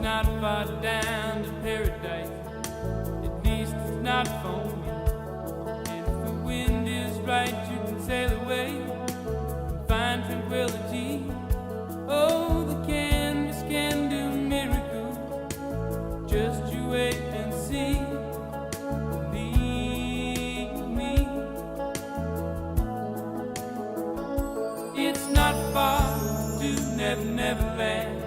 not far down to paradise. At least it's not for me. And if the wind is right, you can sail away and find tranquility. Oh, the canvas can do miracles. Just you wait and see. Believe me. It's not far to Never Never Land.